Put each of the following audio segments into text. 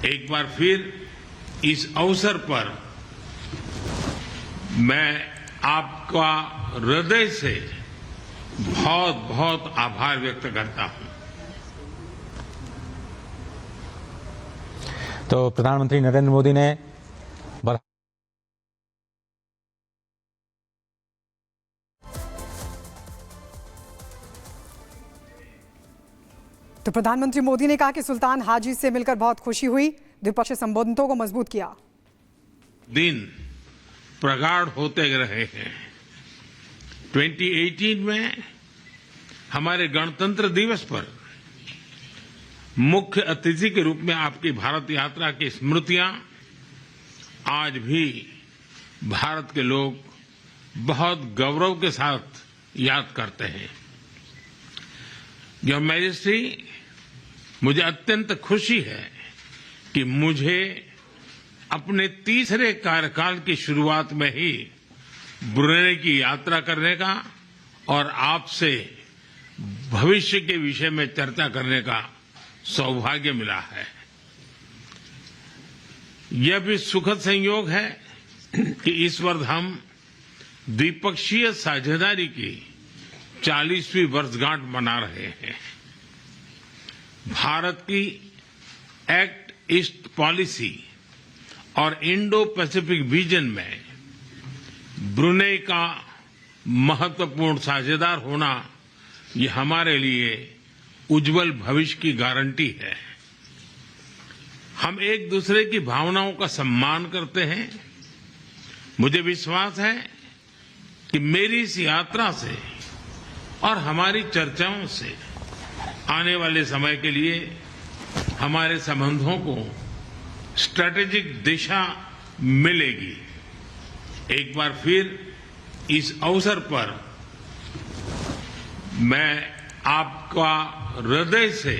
एक बार फिर इस अवसर पर मैं आपका हृदय से बहुत बहुत आभार व्यक्त करता हूं। तो प्रधानमंत्री नरेंद्र मोदी ने तो प्रधानमंत्री मोदी ने कहा कि सुल्तान हाजी से मिलकर बहुत खुशी हुई, द्विपक्षीय संबंधों को मजबूत किया। दिन प्रगाढ़ होते रहे हैं। 2018 में हमारे गणतंत्र दिवस पर मुख्य अतिथि के रूप में आपकी भारत यात्रा की स्मृतियां आज भी भारत के लोग बहुत गौरव के साथ याद करते हैं। योर मैजेस्टी, मुझे अत्यंत खुशी है कि मुझे अपने तीसरे कार्यकाल की शुरुआत में ही ब्रुनेई की यात्रा करने का और आपसे भविष्य के विषय में चर्चा करने का सौभाग्य मिला है। यह भी सुखद संयोग है कि इस वर्ष हम द्विपक्षीय साझेदारी की 40वीं वर्षगांठ मना रहे हैं। भारत की एक्ट ईस्ट पॉलिसी और इंडो पैसिफिक विजन में ब्रुनेई का महत्वपूर्ण साझेदार होना ये हमारे लिए उज्जवल भविष्य की गारंटी है। हम एक दूसरे की भावनाओं का सम्मान करते हैं। मुझे विश्वास है कि मेरी इस यात्रा से और हमारी चर्चाओं से आने वाले समय के लिए हमारे संबंधों को स्ट्रैटेजिक दिशा मिलेगी। एक बार फिर इस अवसर पर मैं आपका हृदय से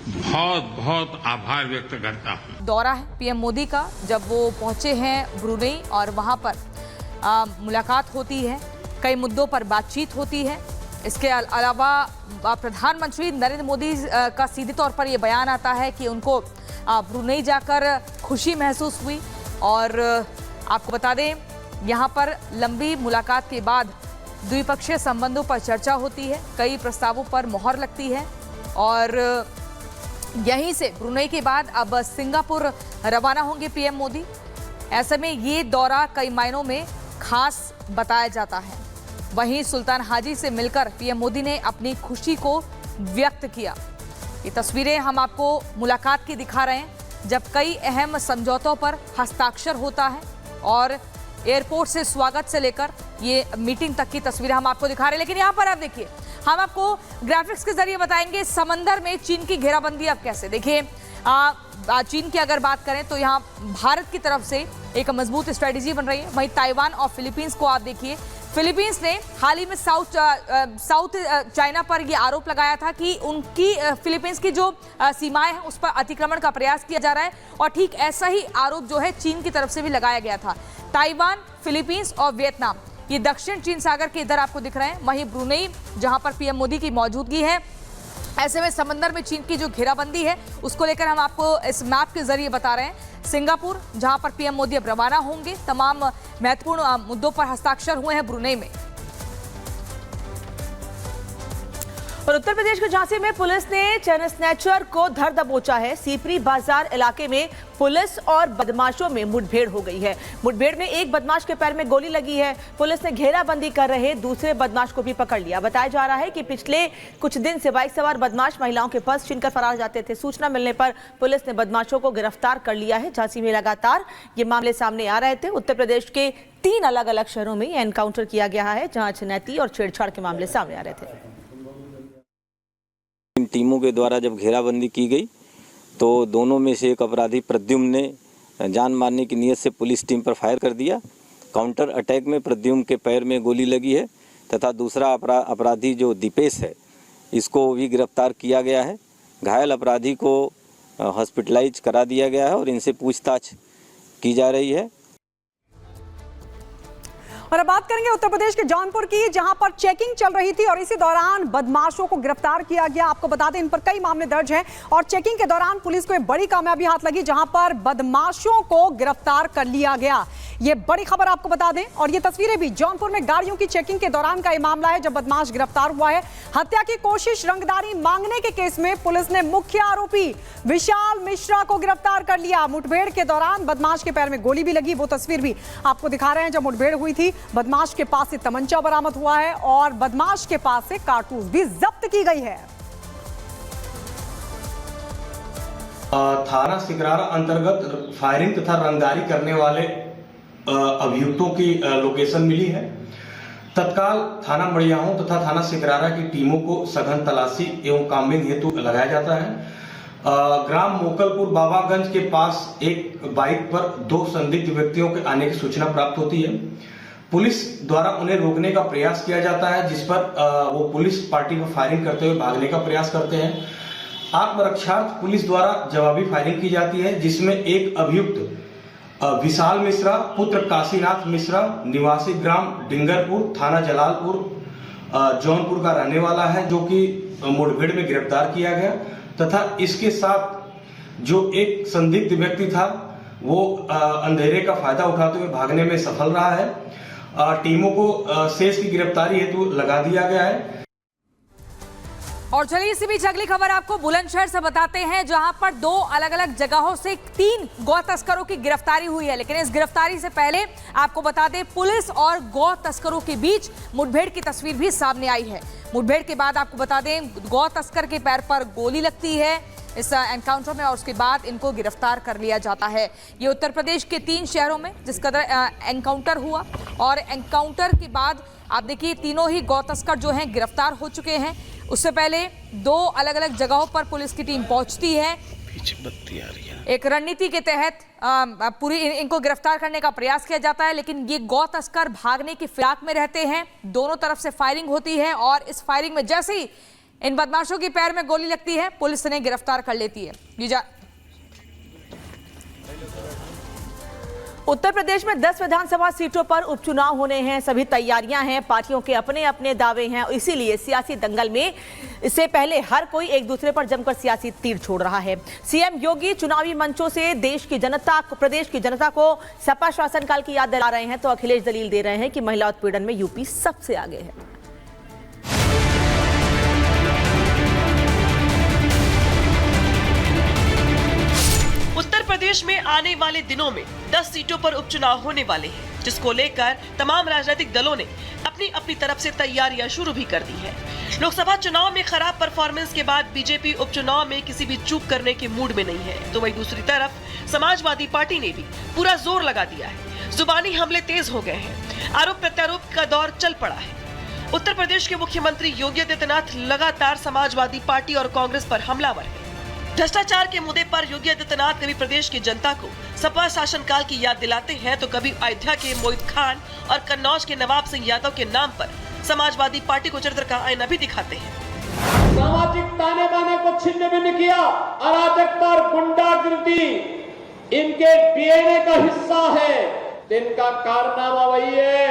बहुत बहुत आभार व्यक्त करता हूं। दौरा है पीएम मोदी का, जब वो पहुंचे हैं ब्रुनेई और वहां पर मुलाकात होती है, कई मुद्दों पर बातचीत होती है। इसके अलावा प्रधानमंत्री नरेंद्र मोदी का सीधे तौर पर यह बयान आता है कि उनको ब्रुनेई जाकर खुशी महसूस हुई। और आपको बता दें, यहां पर लंबी मुलाकात के बाद द्विपक्षीय संबंधों पर चर्चा होती है, कई प्रस्तावों पर मोहर लगती है और यहीं से ब्रुनेई के बाद अब सिंगापुर रवाना होंगे पीएम मोदी। ऐसे में ये दौरा कई मायनों में खास बताया जाता है। वहीं सुल्तान हाजी से मिलकर पीएम मोदी ने अपनी खुशी को व्यक्त किया। ये तस्वीरें हम आपको मुलाकात की दिखा रहे हैं, जब कई अहम समझौतों पर हस्ताक्षर होता है और एयरपोर्ट से स्वागत से लेकर ये मीटिंग तक की तस्वीरें हम आपको दिखा रहे हैं। लेकिन यहाँ पर आप देखिए, हम आपको ग्राफिक्स के जरिए बताएंगे समंदर में चीन की घेराबंदी अब कैसे। देखिए, चीन की अगर बात करें तो यहाँ भारत की तरफ से एक मजबूत स्ट्रेटेजी बन रही है। वहीं ताइवान और फिलीपींस को आप देखिए, फिलीपींस ने हाल ही में साउथ चाइना पर यह आरोप लगाया था कि उनकी फिलीपींस की जो सीमाएं हैं उस पर अतिक्रमण का प्रयास किया जा रहा है और ठीक ऐसा ही आरोप जो है चीन की तरफ से भी लगाया गया था। ताइवान, फिलीपींस और वियतनाम ये दक्षिण चीन सागर के इधर आपको दिख रहे हैं। वहीं ब्रुनेई, जहां पर पीएम मोदी की मौजूदगी है, ऐसे में समंदर में चीन की जो घेराबंदी है उसको लेकर हम आपको इस मैप के जरिए बता रहे हैं। सिंगापुर, जहां पर पीएम मोदी अब रवाना होंगे, तमाम महत्वपूर्ण मुद्दों पर हस्ताक्षर हुए हैं ब्रुनेई में। और उत्तर प्रदेश के झांसी में पुलिस ने चैन स्नैचर को धर दबोचा है। सीपरी बाजार इलाके में पुलिस और बदमाशों में मुठभेड़ हो गई है। मुठभेड़ में एक बदमाश के पैर में गोली लगी है। पुलिस ने घेराबंदी कर रहे दूसरे बदमाश को भी पकड़ लिया। बताया जा रहा है कि पिछले कुछ दिन से बाइक सवार बदमाश महिलाओं के पर्स छीनकर फरार जाते थे। सूचना मिलने पर पुलिस ने बदमाशों को गिरफ्तार कर लिया है। झांसी में लगातार ये मामले सामने आ रहे थे। उत्तर प्रदेश के 3 अलग अलग शहरों में एनकाउंटर किया गया है, जहां छिनैती और छेड़छाड़ के मामले सामने आ रहे थे। इन टीमों के द्वारा जब घेराबंदी की गई तो दोनों में से एक अपराधी प्रद्युम्न ने जान मारने की नीयत से पुलिस टीम पर फायर कर दिया। काउंटर अटैक में प्रद्युम्न के पैर में गोली लगी है तथा दूसरा अपराधी जो दीपेश है, इसको भी गिरफ्तार किया गया है। घायल अपराधी को हॉस्पिटलाइज करा दिया गया है और इनसे पूछताछ की जा रही है। और अब बात करेंगे उत्तर प्रदेश के जौनपुर की, जहां पर चेकिंग चल रही थी और इसी दौरान बदमाशों को गिरफ्तार किया गया। आपको बता दें इन पर कई मामले दर्ज हैं और चेकिंग के दौरान पुलिस को एक बड़ी कामयाबी हाथ लगी, जहां पर बदमाशों को गिरफ्तार कर लिया गया। ये बड़ी खबर आपको बता दें और ये तस्वीरें भी जौनपुर में गाड़ियों की चेकिंग के दौरान का ये मामला है, जब बदमाश गिरफ्तार हुआ है। हत्या की कोशिश, रंगदारी मांगने के केस में पुलिस ने मुख्य आरोपी विशाल मिश्रा को गिरफ्तार कर लिया। मुठभेड़ के दौरान बदमाश के पैर में गोली भी लगी, वो तस्वीर भी आपको दिखा रहे हैं। जब मुठभेड़ हुई थी, बदमाश के पास से तमंचा बरामद हुआ है और बदमाश के पास से कारतूस भी जब्त की गई है। थाना सिकरारा अंतर्गत फायरिंग तथा रंगदारी करने वाले अभियुक्तों की लोकेशन मिली है। तत्काल थाना मड़ियाहू तथा थाना सिकरारा की टीमों को सघन तलाशी एवं कामिंग हेतु लगाया जाता है। ग्राम मोकलपुर बाबागंज के पास एक बाइक पर 2 संदिग्ध व्यक्तियों के आने की सूचना प्राप्त होती है। पुलिस द्वारा उन्हें रोकने का प्रयास किया जाता है, जिस पर वो पुलिस पार्टी पर फायरिंग करते हुए भागने का प्रयास करते हैं। आत्मरक्षार्थ पुलिस द्वारा जवाबी फायरिंग की जाती है, जिसमें एक अभियुक्त विशाल मिश्रा पुत्र काशीनाथ मिश्रा निवासी ग्राम डिंगरपुर थाना जलालपुर जौनपुर का रहने वाला है, जो कि मुठभेड़ में गिरफ्तार किया गया तथा इसके साथ जो एक संदिग्ध व्यक्ति था वो अंधेरे का फायदा उठाते हुए भागने में सफल रहा है। टीमों को शेष की गिरफ्तारी हेतु लगा दिया गया है। और चलिए इसी बीच अगली खबर आपको बुलंदशहर से बताते हैं, जहां पर 2 अलग अलग जगहों से 3 गौ तस्करों की गिरफ्तारी हुई है। लेकिन इस गिरफ्तारी से पहले आपको बता दें, पुलिस और गौ तस्करों के बीच मुठभेड़ की तस्वीर भी सामने आई है। मुठभेड़ के बाद आपको बता दें, गौ तस्कर के पैर पर गोली लगती है इस एनकाउंटर में और उसके बाद इनको गिरफ्तार कर लिया जाता है। ये उत्तर प्रदेश के 3 शहरों में जिस कदर एनकाउंटर हुआ और एनकाउंटर के बाद आप देखिए तीनों ही गौ तस्कर जो हैं गिरफ्तार हो चुके हैं। उससे पहले 2 अलग अलग जगहों पर पुलिस की टीम पहुंचती है। पीछे बत्ती आ रही है। एक रणनीति के तहत पूरी इनको गिरफ्तार करने का प्रयास किया जाता है, लेकिन ये गौ तस्कर भागने की फिराक में रहते हैं। दोनों तरफ से फायरिंग होती है और इस फायरिंग में जैसे ही इन बदमाशों की पैर में गोली लगती है, पुलिस इन्हें गिरफ्तार कर लेती है। उत्तर प्रदेश में 10 विधानसभा सीटों पर उपचुनाव होने हैं। सभी तैयारियां हैं, पार्टियों के अपने अपने दावे हैं, इसीलिए सियासी दंगल में इससे पहले हर कोई एक दूसरे पर जमकर सियासी तीर छोड़ रहा है। सीएम योगी चुनावी मंचों से प्रदेश की जनता को सपा शासनकाल की याद दिला रहे हैं, तो अखिलेश दलील दे रहे हैं कि महिला उत्पीड़न में यूपी सबसे आगे है। उत्तर प्रदेश में आने वाले दिनों में 10 सीटों पर उपचुनाव होने वाले हैं, जिसको लेकर तमाम राजनीतिक दलों ने अपनी अपनी तरफ से तैयारियां शुरू भी कर दी है। लोकसभा चुनाव में खराब परफॉर्मेंस के बाद बीजेपी उपचुनाव में किसी भी चूक करने के मूड में नहीं है, तो वहीं दूसरी तरफ समाजवादी पार्टी ने भी पूरा जोर लगा दिया है। जुबानी हमले तेज हो गए हैं, आरोप प्रत्यारोप का दौर चल पड़ा है। उत्तर प्रदेश के मुख्यमंत्री योगी आदित्यनाथ लगातार समाजवादी पार्टी और कांग्रेस पर हमलावर है। भ्रष्टाचार के मुद्दे पर योगी आदित्यनाथ कभी प्रदेश की जनता को सपा शासनकाल की याद दिलाते हैं, तो कभी अयोध्या के मोहित खान और कन्नौज के नवाब सिंह यादव के नाम पर समाजवादी पार्टी को चरित्र का आईना भी दिखाते हैं। सामाजिक ताने बाने को छिन्न भिन्न किया, अराजकता और गुंडागिर्दी इनके डीएनए का हिस्सा है। इनका कारनामा वही है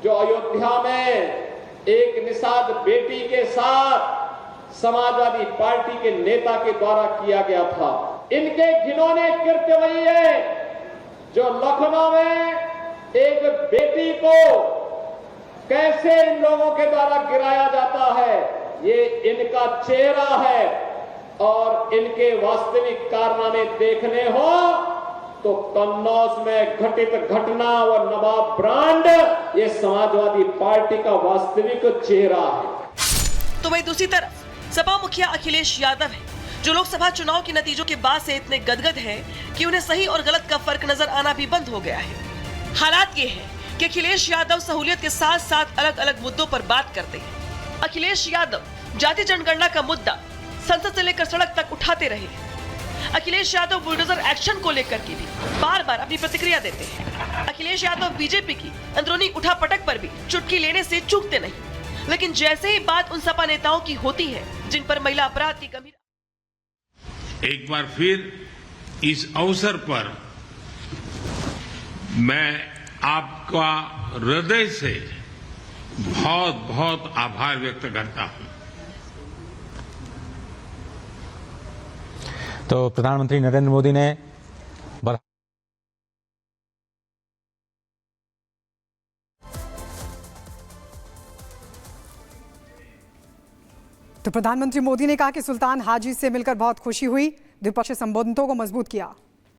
जो अयोध्या में एक निषाद बेटी के साथ समाजवादी पार्टी के नेता के द्वारा किया गया था। इनके घिनौने कृत्य वही है जो लखनऊ में एक बेटी को कैसे इन लोगों के द्वारा गिराया जाता है, ये इनका चेहरा है। और इनके वास्तविक कारनामे देखने हो तो कन्नौज में घटित घटना व नवाब ब्रांड ये समाजवादी पार्टी का वास्तविक चेहरा है। तो वही दूसरी तरफ सपा मुखिया अखिलेश यादव है, जो लोकसभा चुनाव के नतीजों के बाद से इतने गदगद हैं कि उन्हें सही और गलत का फर्क नजर आना भी बंद हो गया है। हालात ये है कि अखिलेश यादव सहूलियत के साथ साथ अलग अलग मुद्दों पर बात करते हैं। अखिलेश यादव जाति जनगणना का मुद्दा संसद से लेकर सड़क तक उठाते रहे हैं। अखिलेश यादव बुलडोजर एक्शन को लेकर के भी बार बार अपनी प्रतिक्रिया देते हैं। अखिलेश यादव बीजेपी की अंदरूनी उठापटक पर भी चुटकी लेने से चूकते नहीं, लेकिन जैसे ही बात उन सपा नेताओं की होती है जिन पर महिला अपराध की गंभीर। एक बार फिर इस अवसर पर मैं आपका हृदय से बहुत बहुत आभार व्यक्त करता हूं। तो प्रधानमंत्री नरेंद्र मोदी ने तो प्रधानमंत्री मोदी ने कहा कि सुल्तान हाजी से मिलकर बहुत खुशी हुई, द्विपक्षीय संबंधों को मजबूत किया।